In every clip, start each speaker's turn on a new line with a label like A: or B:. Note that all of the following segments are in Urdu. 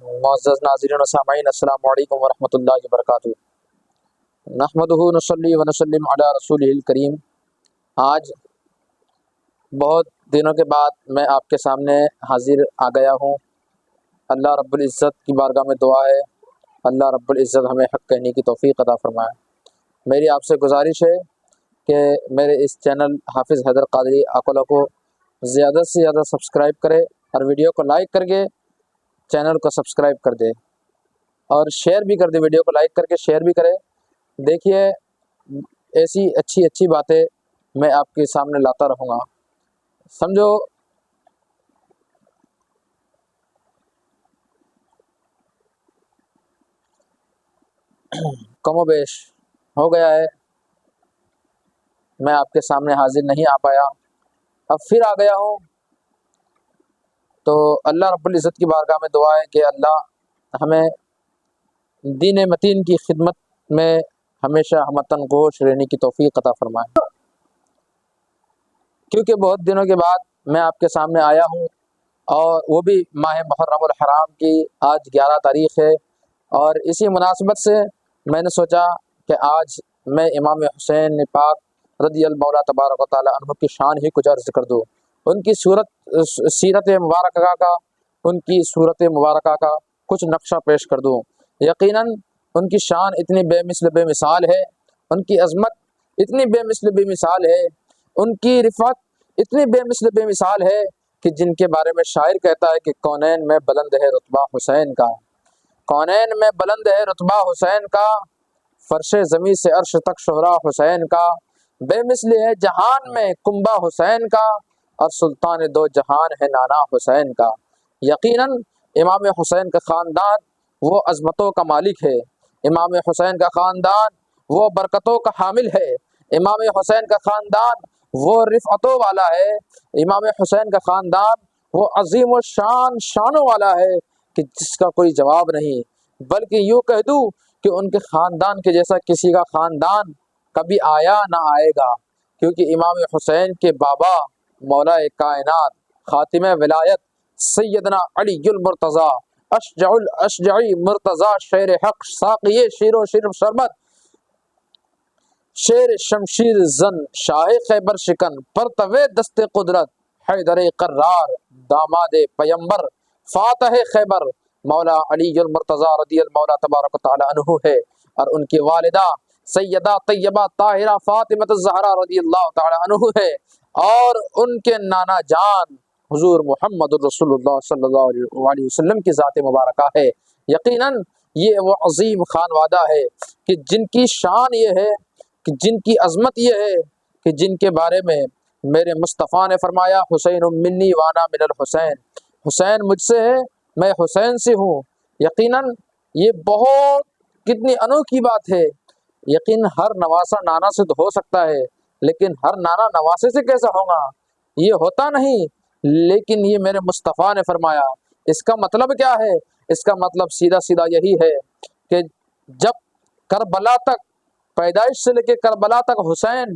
A: معزز ناظرین و سامعین، السلام علیکم ورحمۃ اللہ وبرکاتہ۔ نحمدہ نصلی و نسلم علی رسولہ الکریم۔ آج بہت دنوں کے بعد میں آپ کے سامنے حاضر آ گیا ہوں۔ اللہ رب العزت کی بارگاہ میں دعا ہے، اللہ رب العزت ہمیں حق کہنے کی توفیق عطا فرمائے۔ میری آپ سے گزارش ہے کہ میرے اس چینل حافظ حیدر قادری آکولہ کو زیادہ سے زیادہ سبسکرائب کرے اور ویڈیو کو لائک کر کے چینل کو سبسکرائب کر دے اور شیئر بھی کر دے، ویڈیو کو لائک کر کے شیئر بھی کرے۔ دیکھیے، ایسی اچھی باتیں میں آپ کے سامنے لاتا رہوں گا۔ سمجھو کم و بیش ہو گیا ہے، میں آپ کے سامنے حاضر نہیں آ پایا، اب پھر آ گیا ہوں۔ تو اللہ رب العزت کی بارگاہ میں دعا ہے کہ اللہ ہمیں دین متین کی خدمت میں ہمیشہ ہمتن گوش رہنے کی توفیق عطا فرمائے، کیونکہ بہت دنوں کے بعد میں آپ کے سامنے آیا ہوں، اور وہ بھی ماہ محرم الحرام کی آج 11 تاریخ ہے، اور اسی مناسبت سے میں نے سوچا کہ آج میں امام حسین پاک رضی اللہ تبارک و تعالی عنہ کی شان ہی کچھ عرض کر دوں، ان کی سیرت مبارکہ کا ان کی صورت مبارکہ کا کچھ نقشہ پیش کر دوں۔ یقیناً ان کی شان اتنی بے مثل بے مثال ہے، ان کی عظمت اتنی بے مثل بے مثال ہے، ان کی رفعت اتنی بے مثل بے مثال ہے کہ جن کے بارے میں شاعر کہتا ہے کہ کونین میں بلند ہے رتبہ حسین کا، کونین میں بلند ہے رتبہ حسین کا، فرش زمیں سے عرش تک شہرا حسین کا، بے مثل ہے جہان میں کنبہ حسین کا، اور سلطان دو جہان ہے نانا حسین کا۔ یقیناً امام حسین کا خاندان وہ عظمتوں کا مالک ہے، امام حسین کا خاندان وہ برکتوں کا حامل ہے، امام حسین کا خاندان وہ رفعتوں والا ہے، امام حسین کا خاندان وہ عظیم و شانوں والا ہے کہ جس کا کوئی جواب نہیں، بلکہ یوں کہہ دوں کہ ان کے خاندان کے جیسا کسی کا خاندان کبھی آیا نہ آئے گا، کیونکہ امام حسین کے بابا مولا کائنات خاتم ولایت سیدنا علی المرتضیٰ اشجع الاشجعی مرتضیٰ شیر حق ساقی شیر و شربت شیر شمشیر زن شاہ خیبر شکن پرتو دست قدرت حیدر قرار داماد پیمبر فاتح خیبر مولا علی المرتضیٰ رضی اللہ تبارک و تعالی عنہ ہے، اور ان کی والدہ سیدہ طیبہ طاہرہ فاطمہ الزہرا رضی اللہ تعالی عنہ ہے، اور ان کے نانا جان حضور محمد الرسول اللہ صلی اللہ علیہ وسلم کی ذات مبارکہ ہے۔ یقیناً یہ وہ عظیم خانوادہ ہے کہ جن کی شان یہ ہے، کہ جن کی عظمت یہ ہے، کہ جن کے بارے میں میرے مصطفیٰ نے فرمایا حسین منی وانا من الحسین، حسین مجھ سے ہے میں حسین سے ہوں۔ یقیناً یہ بہت کتنی انوکھی بات ہے۔ یقین ہر نواسا نانا سے تو ہو سکتا ہے، لیکن ہر نانا نواسے سے کیسا ہوگا؟ یہ ہوتا نہیں، لیکن یہ میرے مصطفیٰ نے فرمایا۔ اس کا مطلب کیا ہے؟ اس کا مطلب سیدھا یہی ہے کہ جب کربلا تک، پیدائش سے لے کے کربلا تک حسین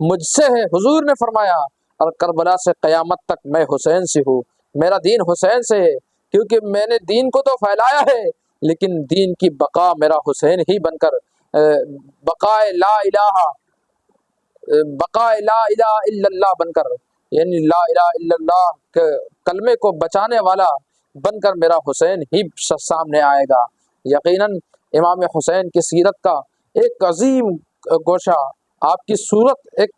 A: مجھ سے ہے، حضور نے فرمایا، اور کربلا سے قیامت تک میں حسین سے ہوں، میرا دین حسین سے ہے، کیونکہ میں نے دین کو تو پھیلایا ہے، لیکن دین کی بقا میرا حسین ہی بن کر بقائے لا الہ الا اللہ بن کر، یعنی لا الہ الا اللہ کے کلمے کو بچانے والا بن کر میرا حسین ہی سامنے آئے گا۔ یقیناً امام حسین کی سیرت کا ایک عظیم گوشہ، آپ کی صورت ایک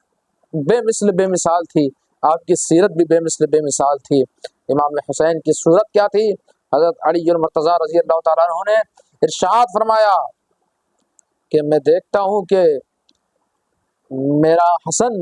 A: بے مثال تھی، آپ کی سیرت بھی بے مثال تھی۔ امام حسین کی صورت کیا تھی؟ حضرت علی المرتضیٰ رضی اللہ تعالیٰ عنہ نے ارشاد فرمایا کہ میں دیکھتا ہوں کہ میرا حسن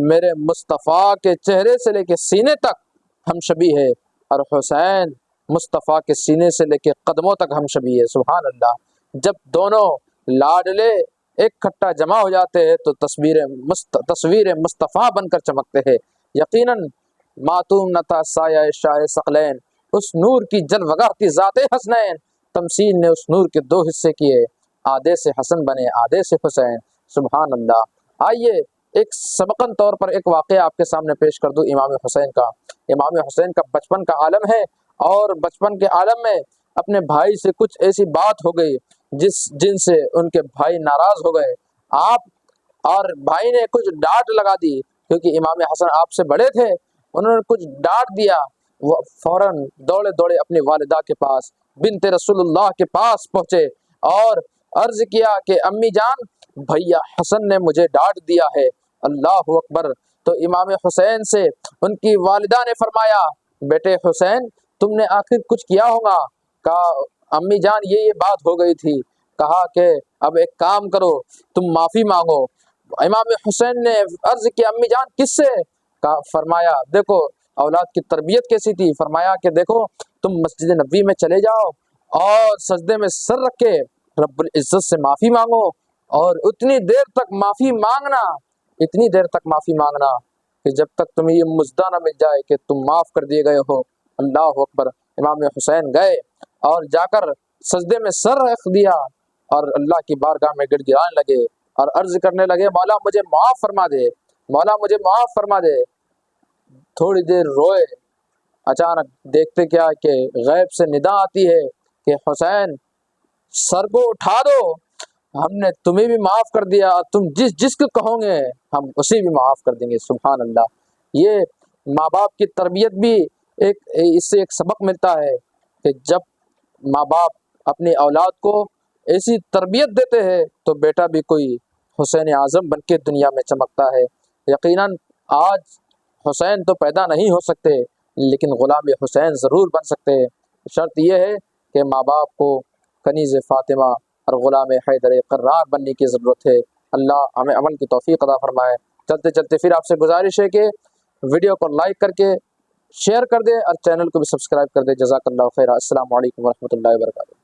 A: میرے مصطفیٰ کے چہرے سے لے کے سینے تک ہم شبیہ ہے، اور حسین مصطفیٰ کے سینے سے لے کے قدموں تک ہم شبیہ ہے۔ سبحان اللہ! جب دونوں لاڈلے ایک کھٹا جمع ہو جاتے ہیں تو تصویر مصطفیٰ بن کر چمکتے ہیں۔ یقیناً ماتوم نتا سایہ شاہ ثقلین، اس نور کی جلوگاہتی ذات حسنین، تمثیل نے اس نور کے 2 حصے کیے، آدھے سے حسن بنے آدھے سے حسین۔ سبحان اللہ! آئیے ایک سبقن طور پر ایک واقعہ آپ کے سامنے پیش کر دوں امام حسین کا۔ امام حسین کا بچپن کا عالم ہے، اور بچپن کے عالم میں اپنے بھائی سے کچھ ایسی بات ہو گئی جن سے ان کے بھائی ناراض ہو گئے، آپ اور بھائی نے کچھ ڈانٹ لگا دی، کیونکہ امام حسن آپ سے بڑے تھے، انہوں نے کچھ ڈانٹ دیا، وہ فوراً دوڑے دوڑے اپنی والدہ کے پاس، بنت رسول اللہ کے پاس پہنچے اور عرض کیا کہ امی جان، بھیا حسن نے مجھے ڈانٹ دیا ہے۔ اللہ اکبر۔ تو امام حسین سے ان کی والدہ نے فرمایا، بیٹے حسین تم نے آخر کچھ کیا ہوگا؟ کہا امی جان یہ بات ہو گئی تھی۔ کہا کہ اب ایک کام کرو، تم معافی مانگو۔ امام حسین نے عرض کیا امی جان کس سے؟ کہا فرمایا دیکھو اولاد کی تربیت کیسی تھی، فرمایا کہ دیکھو تم مسجد نبوی میں چلے جاؤ اور سجدے میں سر رکھ کے رب العزت سے معافی مانگو، اور اتنی دیر تک معافی مانگنا، اتنی دیر تک معافی مانگنا کہ جب تک تمہیں یہ مژدہ نہ مل جائے کہ تم معاف کر دیے گئے ہو۔ اللہ اکبر۔ امام حسین گئے اور جا کر سجدے میں سر رکھ دیا اور اللہ کی بارگاہ میں گڑ گڑانے لگے اور عرض کرنے لگے مولا مجھے معاف فرما دے، مولا مجھے معاف فرما دے۔ تھوڑی دیر روئے، اچانک دیکھتے کیا کہ غیب سے ندا آتی ہے کہ حسین سر کو اٹھا دو، ہم نے تمہیں بھی معاف کر دیا، تم جس کو کہو گے ہم اسے بھی معاف کر دیں گے۔ سبحان اللہ۔ یہ ماں باپ کی تربیت بھی اس سے ایک سبق ملتا ہے کہ جب ماں باپ اپنی اولاد کو ایسی تربیت دیتے ہیں تو بیٹا بھی کوئی حسین اعظم بن کے دنیا میں چمکتا ہے۔ یقیناً آج حسین تو پیدا نہیں ہو سکتے لیکن غلام حسین ضرور بن سکتے ہیں۔ شرط یہ ہے کہ ماں باپ کو کنیز فاطمہ اور غلام حیدر قرار بننے کی ضرورت ہے۔ اللہ ہمیں عمل کی توفیق عطا فرمائے۔ چلتے چلتے پھر آپ سے گزارش ہے کہ ویڈیو کو لائک کر کے شیئر کر دیں اور چینل کو بھی سبسکرائب کر دیں۔ جزاک اللہ خیر۔ السلام علیکم ورحمۃ اللہ وبرکاتہ۔